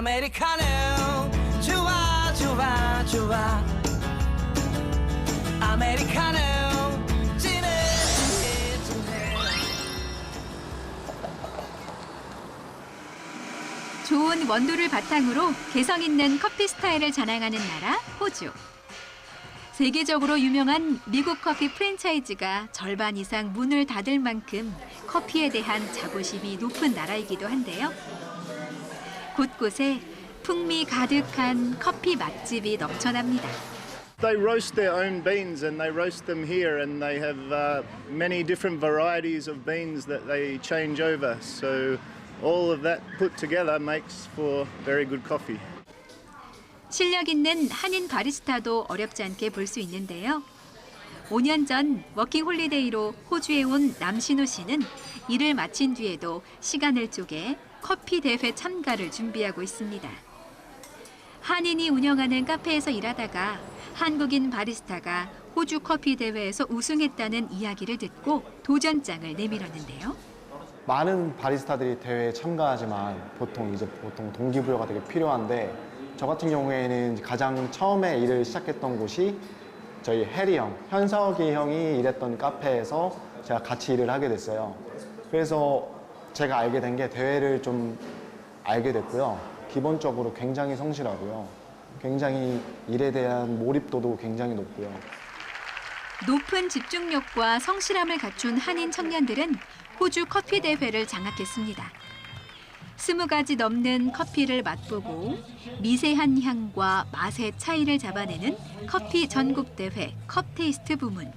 아메리카노 좋아 좋아 좋아 아메리카노 진해 진해 진해. 좋은 원두를 바탕으로 개성 있는 커피 스타일을 자랑하는 나라 호주. 세계적으로 유명한 미국 커피 프랜차이즈가 절반 이상 문을 닫을 만큼 커피에 대한 자부심이 높은 나라이기도 한데요. 곳곳에 풍미 가득한 커피 맛집이 넘쳐납니다. They roast their own beans and they roast them here and they have many different varieties of beans that they change over. So all of that put together makes for very good coffee. 실력 있는 한인 바리스타도 어렵지 않게 볼 수 있는데요. 5년 전 워킹 홀리데이로 호주에 온 남신우 씨는 일을 마친 뒤에도 시간을 쪼개 커피 대회 참가를 준비하고 있습니다. 한인이 운영하는 카페에서 일하다가 한국인 바리스타가 호주 커피 대회에서 우승했다는 이야기를 듣고 도전장을 내밀었는데요. 많은 바리스타들이 대회에 참가하지만 보통 동기부여가 되게 필요한데 저 같은 경우에는 가장 처음에 일을 시작했던 곳이 저희 해리 형, 현석이 형이 일했던 카페에서 제가 같이 일을 하게 됐어요. 그래서 제가 알게 된 게 대회를 좀 알게 됐고요. 기본적으로 굉장히 성실하고요. 굉장히 일에 대한 몰입도도 굉장히 높고요. 높은 집중력과 성실함을 갖춘 한인 청년들은 호주 커피 대회를 장악했습니다. 20가지 넘는 커피를 맛보고 미세한 향과 맛의 차이를 잡아내는 커피 전국대회 컵테이스트 부문.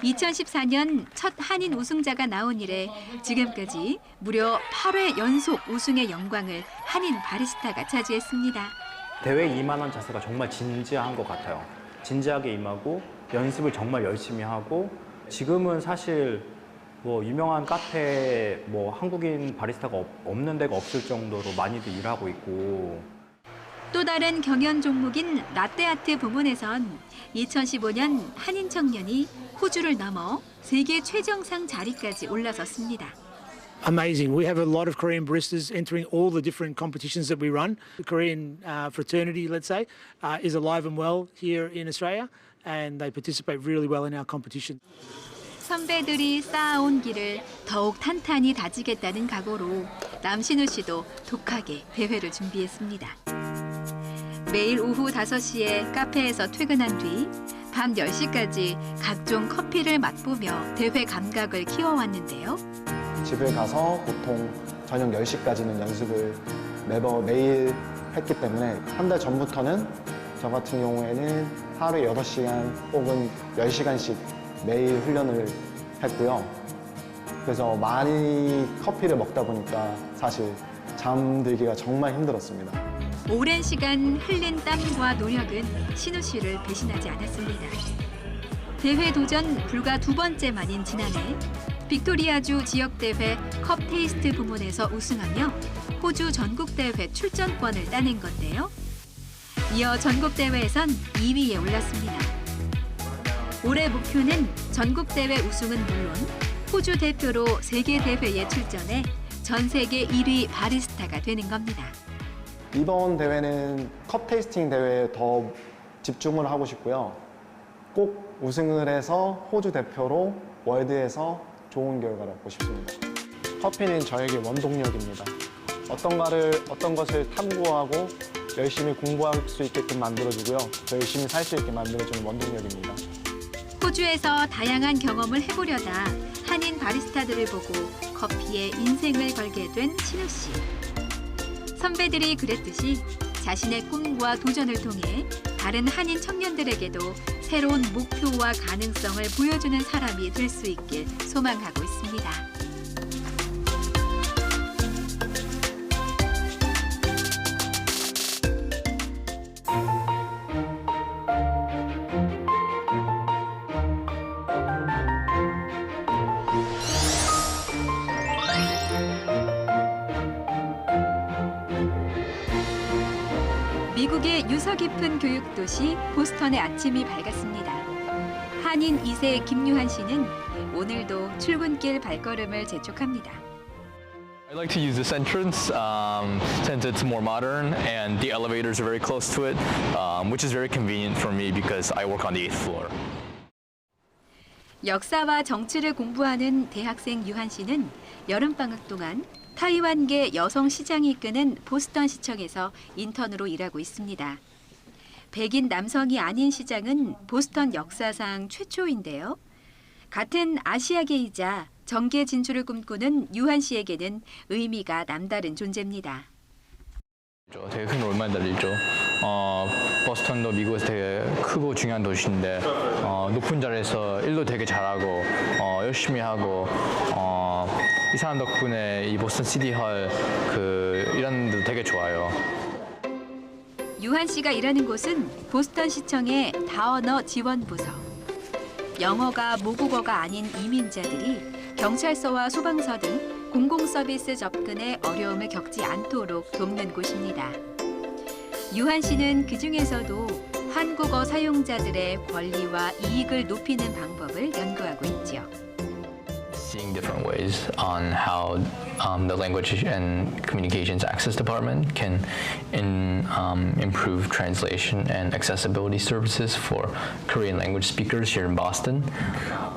2014년 첫 한인 우승자가 나온 이래 지금까지 무려 8회 연속 우승의 영광을 한인 바리스타가 차지했습니다. 대회에 임하는 자세가 정말 진지한 것 같아요. 진지하게 임하고 연습을 정말 열심히 하고 지금은 사실 유명한 카페에 한국인 바리스타가 없는 데가 없을 정도로 많이들 일하고 있고. 또 다른 경연 종목인 라떼아트 부문에선 2015년 한인 청년이 호주를 넘어 세계 최정상 자리까지 올라섰습니다. Amazing. We have a lot of Korean baristas entering all the different competitions that we run. The Korean fraternity, let's say, is alive and well here in Australia, and they participate really well in our competition. 선배들이 쌓아온 길을 더욱 탄탄히 다지겠다는 각오로 남신우 씨도 독하게 대회를 준비했습니다. 매일 오후 5시에 카페에서 퇴근한 뒤 밤 10시까지 각종 커피를 맛보며 대회 감각을 키워왔는데요. 집에 가서 보통 저녁 10시까지는 연습을 매일 했기 때문에 한 달 전부터는 저 같은 경우에는 하루에 6시간 혹은 10시간씩 매일 훈련을 했고요. 그래서 많이 커피를 먹다 보니까 사실 잠들기가 정말 힘들었습니다. 오랜 시간 흘린 땀과 노력은 신우 씨를 배신하지 않았습니다. 대회 도전 불과 2번째 만인 지난해 빅토리아주 지역대회 컵테이스트 부문에서 우승하며 호주 전국대회 출전권을 따낸 건데요. 이어 전국대회에선 2위에 올랐습니다. 올해 목표는 전국대회 우승은 물론 호주 대표로 세계대회에 출전해 전 세계 1위 바리스타가 되는 겁니다. 이번 대회는 컵 테이스팅 대회에 더 집중을 하고 싶고요. 꼭 우승을 해서 호주 대표로 월드에서 좋은 결과를 얻고 싶습니다. 커피는 저에게 원동력입니다. 어떤 것을 탐구하고 열심히 공부할 수 있게끔 만들어주고요. 더 열심히 살 수 있게 만들어주는 원동력입니다. 호주에서 다양한 경험을 해보려다 한인 바리스타들을 보고 커피에 인생을 걸게 된 신우 씨. 선배들이 그랬듯이 자신의 꿈과 도전을 통해 다른 한인 청년들에게도 새로운 목표와 가능성을 보여주는 사람이 될 수 있길 소망하고 있습니다. 미국의 유서 깊은 교육 도시 보스턴의 아침이 밝았습니다. 한인 2세 김유한 씨는 오늘도 출근길 발걸음을 재촉합니다. I like to use this entrance since it's more modern and the elevators are very close to it, which is very convenient for me because I work on the 8th floor. 역사와 정치를 공부하는 대학생 유한 씨는 여름방학 동안 타이완계 여성 시장이 이끄는 보스턴 시청에서 인턴으로 일하고 있습니다. 백인 남성이 아닌 시장은 보스턴 역사상 최초인데요. 같은 아시아계이자 정계 진출을 꿈꾸는 유한 씨에게는 의미가 남다른 존재입니다. 되게 큰 롤모델이죠. 버스턴도 미국에서 되게 크고 중요한 도시인데 높은 자리에서 일도 되게 잘하고 열심히 하고 이 사람 덕분에 이 보스턴 시티홀 이런 데도 되게 좋아요. 유한 씨가 일하는 곳은 보스턴 시청의 다언어 지원부서. 영어가 모국어가 아닌 이민자들이 경찰서와 소방서 등 공공서비스 접근에 어려움을 겪지 않도록 돕는 곳입니다. 유한 씨는 그중에서도 한국어 사용자들의 권리와 이익을 높이는 방법을 연구하고 있죠. Seeing different ways on how the Language and Communications Access Department can improve translation and accessibility services for Korean language speakers here in Boston.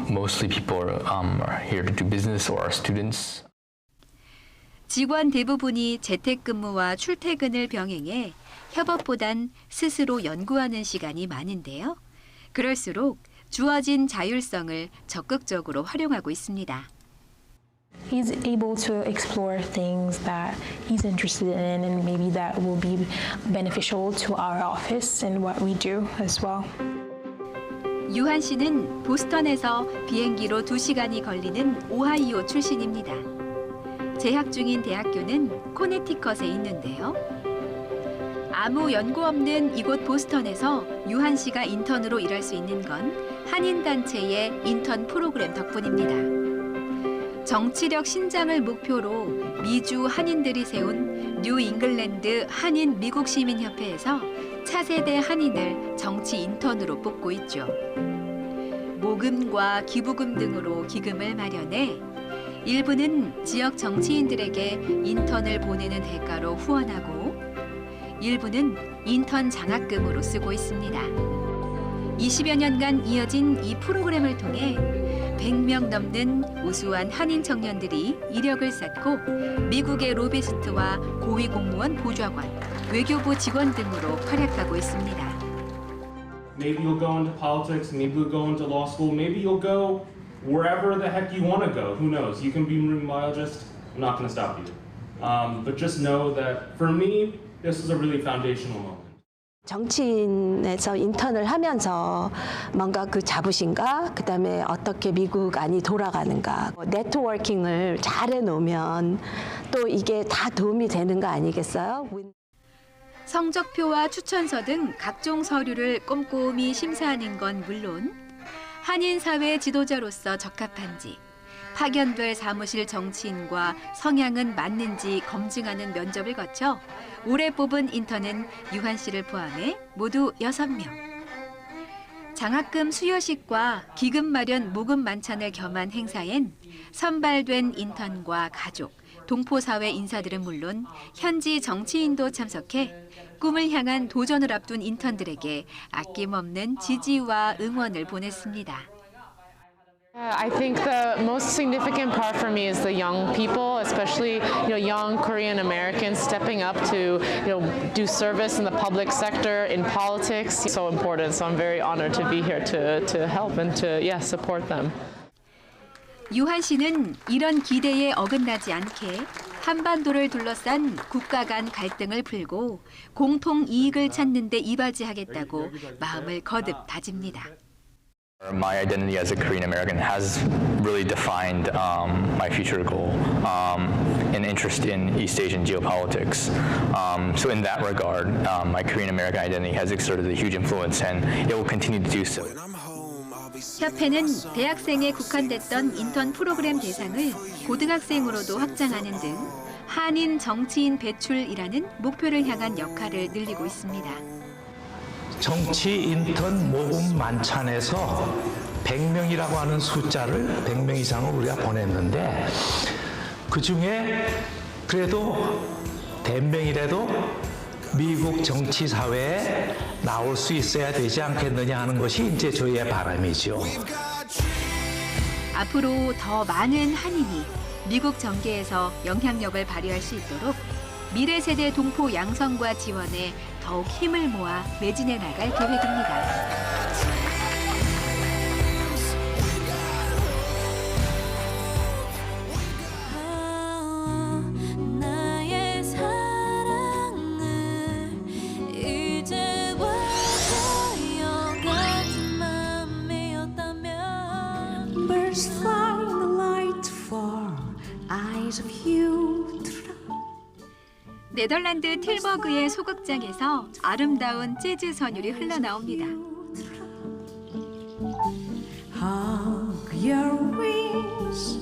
Mostly people are here to do business or are students. 직원 대부분이 재택근무와 출퇴근을 병행해 협업보단 스스로 연구하는 시간이 많은데요. 그럴수록 주어진 자율성을 적극적으로 활용하고 있습니다. He's able to explore things that he's interested in and maybe that will be beneficial to our office and what we do as well. 유한 씨는 보스턴에서 비행기로 2시간이 걸리는 오하이오 출신입니다. 재학 중인 대학교는 코네티컷에 있는데요. 아무 연고 없는 이곳 보스턴에서 유한 씨가 인턴으로 일할 수 있는 건 한인단체의 인턴 프로그램 덕분입니다. 정치력 신장을 목표로 미주 한인들이 세운 뉴 잉글랜드 한인 미국 시민협회에서 차세대 한인을 정치 인턴으로 뽑고 있죠. 모금과 기부금 등으로 기금을 마련해 일부는 지역 정치인들에게 인턴을 보내는 대가로 후원하고 일부는 인턴 장학금으로 쓰고 있습니다. 20여 년간 이어진 이 프로그램을 통해 100명 넘는 우수한 한인 청년들이 이력을 쌓고 미국의 로비스트와 고위공무원 보좌관, 외교부 직원 등으로 활약하고 있습니다. Maybe you'll go into politics, maybe you'll go into law school, maybe you'll go wherever the heck you want to go. Who knows? You can be a marine biologist. I'm not going to stop you. But just know that for me, this is a really foundational moment. 정치인에서 인턴을 하면서 뭔가 그 자부심과 그다음에 어떻게 미국 안이 돌아가는가 네트워킹을 잘 해놓으면 또 이게 다 도움이 되는 거 아니겠어요? 성적표와 추천서 등 각종 서류를 꼼꼼히 심사하는 건 물론 한인 사회 지도자로서 적합한지 파견될 사무실 정치인과 성향은 맞는지 검증하는 면접을 거쳐 올해 뽑은 인턴은 유한 씨를 포함해 모두 6명. 장학금 수여식과 기금 마련 모금 만찬을 겸한 행사엔 선발된 인턴과 가족, 동포사회 인사들은 물론 현지 정치인도 참석해 꿈을 향한 도전을 앞둔 인턴들에게 아낌없는 지지와 응원을 보냈습니다. I think the most significant part for me is the young people, especially young Korean Americans stepping up to do service in the public sector, in politics. It's so important. So I'm very honored to be here to help and to support them. 유한 씨는 이런 기대에 어긋나지 않게 한반도를 둘러싼 국가 간 갈등을 풀고 공통 이익을 찾는 데 이바지하겠다고 마음을 거듭 다집니다. My identity as a Korean American has really defined my future goal and interest in East Asian geopolitics. So in that regard, my Korean American identity has exerted a huge influence and it will continue to do so. 협회는 대학생에 국한됐던 인턴 프로그램 대상을 고등학생으로도 확장하는 등 한인 정치인 배출이라는 목표를 향한 역할을 늘리고 있습니다. 정치 인턴 모금 만찬에서 100명이라고 하는 숫자를 100명 이상을 우리가 보냈는데 그중에 그래도 대명이라도 미국 정치 사회에 나올 수 있어야 되지 않겠느냐 하는 것이 이제 저희의 바람이죠. 앞으로 더 많은 한인이 미국 정계에서 영향력을 발휘할 수 있도록 미래 세대 동포 양성과 지원에 더욱 힘을 모아 매진해 나갈 계획입니다. 나의 사랑을 이제와 같은 맘이었다면 Birds fly in the light for eyes of you. 네덜란드 틸버그의 소극장에서 아름다운 재즈 선율이 흘러나옵니다. Hug your wings,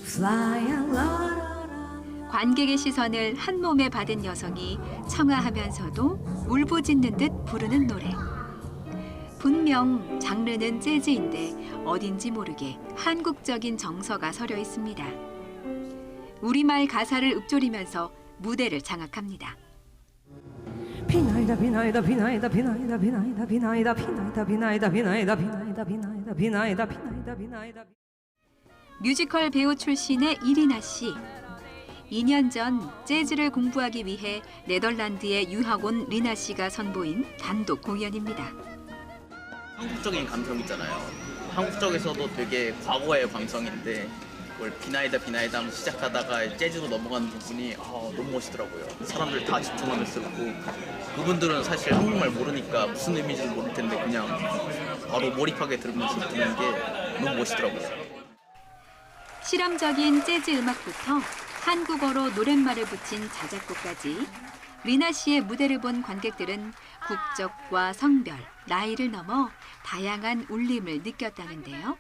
fly along. 관객의 시선을 한 몸에 받은 여성이 청아하면서도 울부짖는 듯 부르는 노래. 분명 장르는 재즈인데 어딘지 모르게 한국적인 정서가 서려 있습니다. 우리말 가사를 읊조리면서 무대를 장악합니다. 비나이다 비나이다 비나이다 비나이다 비나이다 비나이다 비나이다 비나이다 비나이다 비나이다 비나이다 비나이다 비나이다 비나이다. 뮤지컬 배우 출신의 이리나 씨. 2년 전 재즈를 공부하기 위해 네덜란드에 유학 온 리나 씨가 선보인 단독 공연입니다. 한국적인 감성 있잖아요. 한국 쪽에서도 되게 과거의 감성인데 그걸 비나이다 비나이다 하면서 시작하다가 재즈로 넘어가는 부분이 너무 멋있더라고요. 사람들 다 집중하면서 듣고 그분들은 사실 한국말 모르니까 무슨 의미인지도 모를 텐데 그냥 바로 몰입하게 들으면서 듣는 게 너무 멋있더라고요. 실험적인 재즈 음악부터 한국어로 노랫말을 붙인 자작곡까지 리나 씨의 무대를 본 관객들은 국적과 성별, 나이를 넘어 다양한 울림을 느꼈다는데요.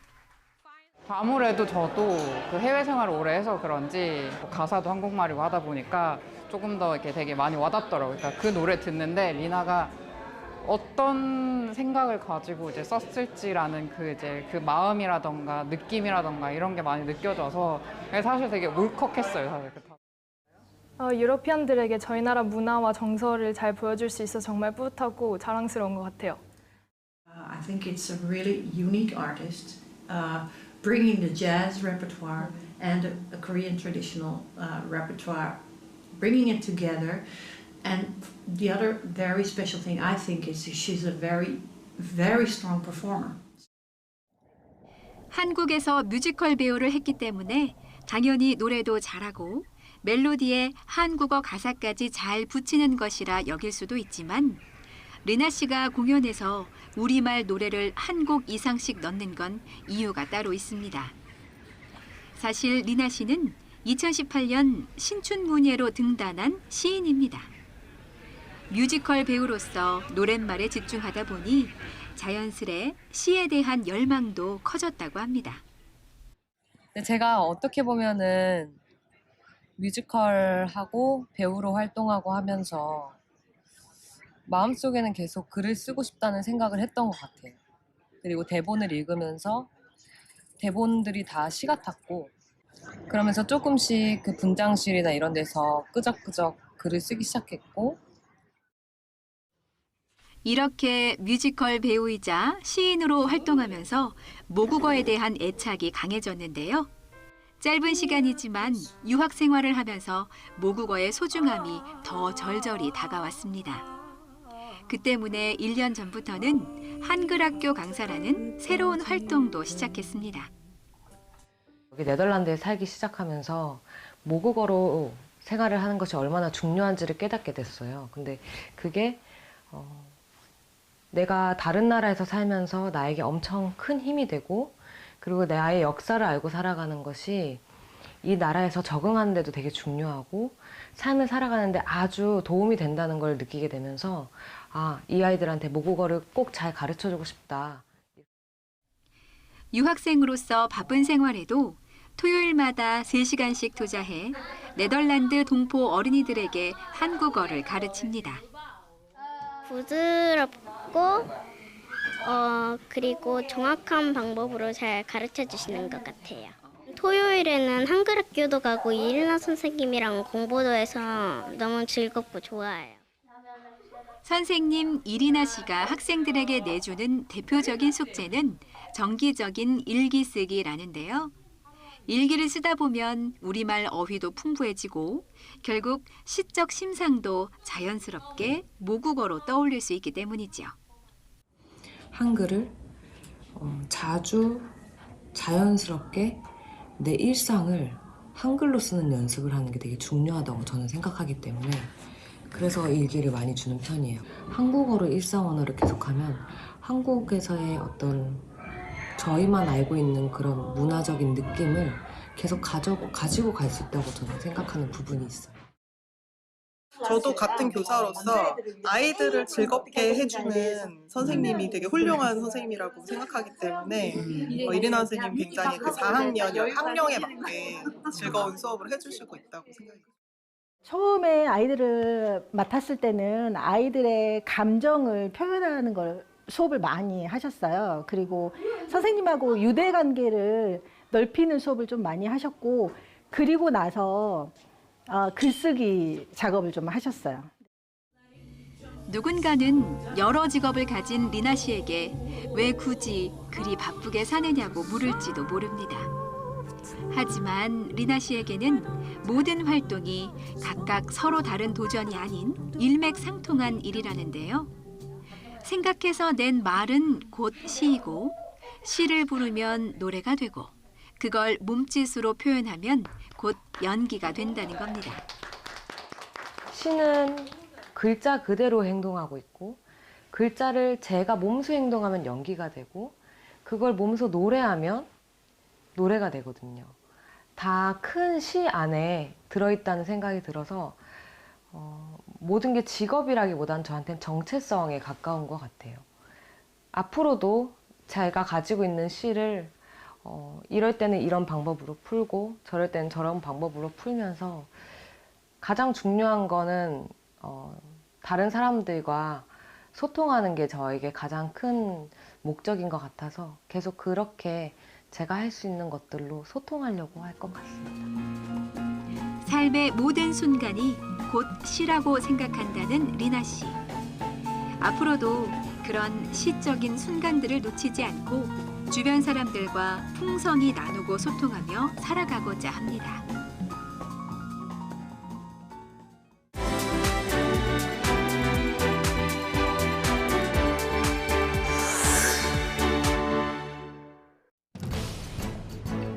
아무래도 저도 그 해외 생활을 오래 해서 그런지 가사도 한국말이고 하다 보니까 조금 더 이렇게 되게 많이 와닿더라고요. 그러니까 그 노래 듣는데 리나가 어떤 생각을 가지고 이제 썼을지라는 그 마음이라던가 느낌이라던가 이런 게 많이 느껴져서 사실 되게 울컥했어요. 사실. 유러피언들에게 저희 나라 문화와 정서를 잘 보여줄 수 있어 정말 뿌듯하고 자랑스러운 것 같아요. I think it's a really unique artist, bringing the jazz repertoire and a Korean traditional repertoire, bringing it together. And the other very special thing I think is she's a very, very strong performer. 한국에서 뮤지컬 배우를 했기 때문에 당연히 노래도 잘하고 멜로디에 한국어 가사까지 잘 붙이는 것이라 여길 수도 있지만 리나 씨가 공연에서 우리말 노래를 한 곡 이상씩 넣는 건 이유가 따로 있습니다. 사실 리나 씨는 2018년 신춘문예로 등단한 시인입니다. 뮤지컬 배우로서 노랫말에 집중하다 보니 자연스레 시에 대한 열망도 커졌다고 합니다. 제가 어떻게 보면은 뮤지컬하고 배우로 활동하고 하면서 마음속에는 계속 글을 쓰고 싶다는 생각을 했던 것 같아요. 그리고 대본을 읽으면서 대본들이 다 시 같았고 그러면서 조금씩 그 분장실이나 이런 데서 끄적끄적 글을 쓰기 시작했고 이렇게 뮤지컬 배우이자 시인으로 활동하면서 모국어에 대한 애착이 강해졌는데요. 짧은 시간이지만 유학 생활을 하면서 모국어의 소중함이 더 절절히 다가왔습니다. 그 때문에 1년 전부터는 한글학교 강사라는 새로운 활동도 시작했습니다. 여기 네덜란드에 살기 시작하면서 모국어로 생활을 하는 것이 얼마나 중요한지를 깨닫게 됐어요. 근데 그게 내가 다른 나라에서 살면서 나에게 엄청 큰 힘이 되고 그리고 나의 역사를 알고 살아가는 것이 이 나라에서 적응하는 데도 되게 중요하고 삶을 살아가는데 아주 도움이 된다는 걸 느끼게 되면서 이 아이들한테 모국어를 꼭 잘 가르쳐주고 싶다. 유학생으로서 바쁜 생활에도 토요일마다 3시간씩 투자해 네덜란드 동포 어린이들에게 한국어를 가르칩니다. 부드럽고 그리고 정확한 방법으로 잘 가르쳐 주시는 것 같아요. 토요일에는 한글 학교도 가고 이리나 선생님이랑 공부도 해서 너무 즐겁고 좋아요. 선생님 이리나 씨가 학생들에게 내주는 대표적인 숙제는 정기적인 일기 쓰기라는데요. 일기를 쓰다 보면 우리말 어휘도 풍부해지고 결국 시적 심상도 자연스럽게 모국어로 떠올릴 수 있기 때문이죠. 한글을 자주 자연스럽게 내 일상을 한글로 쓰는 연습을 하는 게 되게 중요하다고 저는 생각하기 때문에 그래서 일기를 많이 주는 편이에요. 한국어로 일상 언어를 계속하면 한국에서의 어떤 저희만 알고 있는 그런 문화적인 느낌을 계속 가지고 갈 수 있다고 저는 생각하는 부분이 있어요. 저도 같은 교사로서 아이들을 즐겁게 해주는 선생님이 되게 훌륭한 선생님이라고 생각하기 때문에 이리나 선생님 굉장히 그 4학년 학령에 맞게 즐거운 수업을 해주시고 있다고 생각해요. 처음에 아이들을 맡았을 때는 아이들의 감정을 표현하는 걸 수업을 많이 하셨어요. 그리고 선생님하고 유대 관계를 넓히는 수업을 좀 많이 하셨고, 그리고 나서 글쓰기 작업을 좀 하셨어요. 누군가는 여러 직업을 가진 리나 씨에게 왜 굳이 그리 바쁘게 사느냐고 물을지도 모릅니다. 하지만 리나 씨에게는 모든 활동이 각각 서로 다른 도전이 아닌 일맥상통한 일이라는데요. 생각해서 낸 말은 곧 시이고, 시를 부르면 노래가 되고, 그걸 몸짓으로 표현하면 곧 연기가 된다는 겁니다. 시는 글자 그대로 행동하고 있고, 글자를 제가 몸소 행동하면 연기가 되고, 그걸 몸소 노래하면 노래가 되거든요. 다 큰 시 안에 들어있다는 생각이 들어서 모든 게 직업이라기보단 저한테는 정체성에 가까운 것 같아요. 앞으로도 제가 가지고 있는 시를 이럴 때는 이런 방법으로 풀고 저럴 때는 저런 방법으로 풀면서 가장 중요한 거는 다른 사람들과 소통하는 게 저에게 가장 큰 목적인 것 같아서 계속 그렇게 제가 할 수 있는 것들로 소통하려고 할 것 같습니다. 삶의 모든 순간이 곧 시라고 생각한다는 리나 씨. 앞으로도 그런 시적인 순간들을 놓치지 않고 주변 사람들과 풍성히 나누고 소통하며 살아가고자 합니다.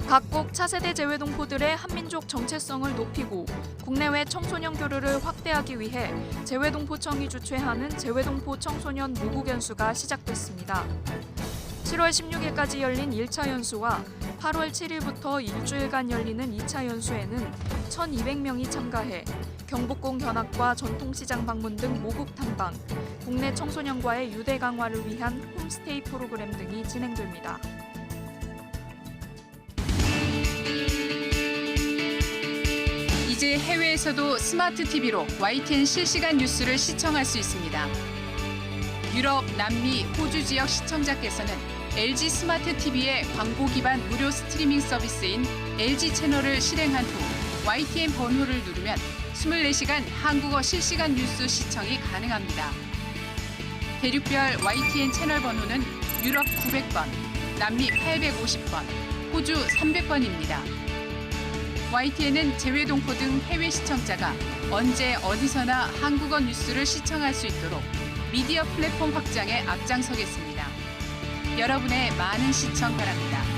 각국 차세대 재외동포들의 한민족 정체성을 높이고 국내외 청소년 교류를 확대하기 위해 재외동포청이 주최하는 재외동포 청소년 모국 연수가 시작됐습니다. 7월 16일까지 열린 1차 연수와 8월 7일부터 일주일간 열리는 2차 연수에는 1,200명이 참가해 경복궁 견학과 전통시장 방문 등 모국 탐방, 국내 청소년과의 유대 강화를 위한 홈스테이 프로그램 등이 진행됩니다. 이제 해외에서도 스마트 TV로 YTN 실시간 뉴스를 시청할 수 있습니다. 유럽, 남미, 호주 지역 시청자께서는 LG 스마트 TV의 광고 기반 무료 스트리밍 서비스인 LG 채널을 실행한 후 YTN 번호를 누르면 24시간 한국어 실시간 뉴스 시청이 가능합니다. 대륙별 YTN 채널 번호는 유럽 900번, 남미 850번, 호주 300번입니다. YTN은 재외동포 등 해외 시청자가 언제 어디서나 한국어 뉴스를 시청할 수 있도록 미디어 플랫폼 확장에 앞장서겠습니다. 여러분의 많은 시청 바랍니다.